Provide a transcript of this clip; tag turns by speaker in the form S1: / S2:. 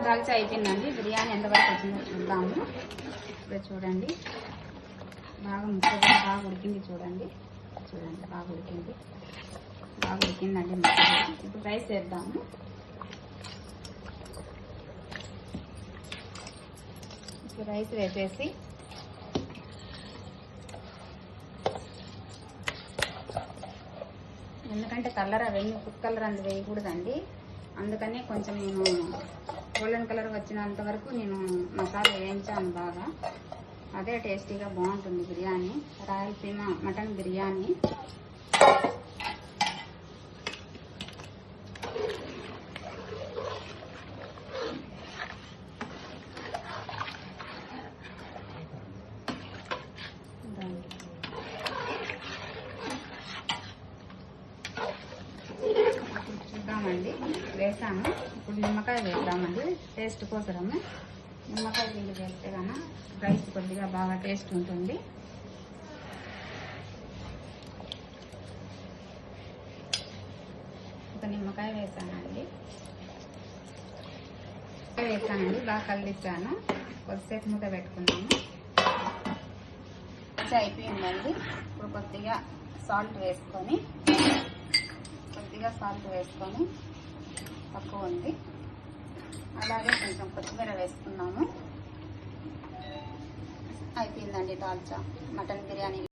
S1: దాల్చా అయిపోయిందండి. బిర్యానీ ఎంతవరకు వచ్చిందో చూద్దాము. ఇప్పుడు చూడండి, బాగా ముక్కగా బాగా ఉడికింది. చూడండి బాగా ఉడికిందండి ముక్కగా. ఇప్పుడు రైస్ వేద్దాము. ఇప్పుడు రైస్ వేసేసి ఎందుకంటే కలర్ అవన్నీ ఫుడ్ కలర్ అందు వేయకూడదండి. అందుకని కొంచెం నేను గోల్డెన్ కలర్ వచ్చినంత వరకు నేను మసాలా వేయించాను బాగా. అదే టేస్టీగా బాగుంటుంది బిర్యానీ, రాయలసీమ మటన్ బిర్యానీ. చూద్దామండి, వేసాను. ఇప్పుడు నిమ్మకాయ వేద్దామండి టేస్ట్ కోసము. నిమ్మకాయ పిండి వేస్తే కన్నా రైస్ కొద్దిగా బాగా టేస్ట్ ఉంటుంది. ఒక నిమ్మకాయ వేసానండి. బాగా కలిపాను. కొద్దిసేపు మూత పెట్టుకున్నాము. అయిపోయిందండి. ఇప్పుడు కొద్దిగా సాల్ట్ వేసుకొని తక్కువ ఉంది. అలాగే కొంచెం కొత్తిమీర వేసుకున్నాము. అయిపోయిందండి దాల్చా మటన్ బిర్యానీ.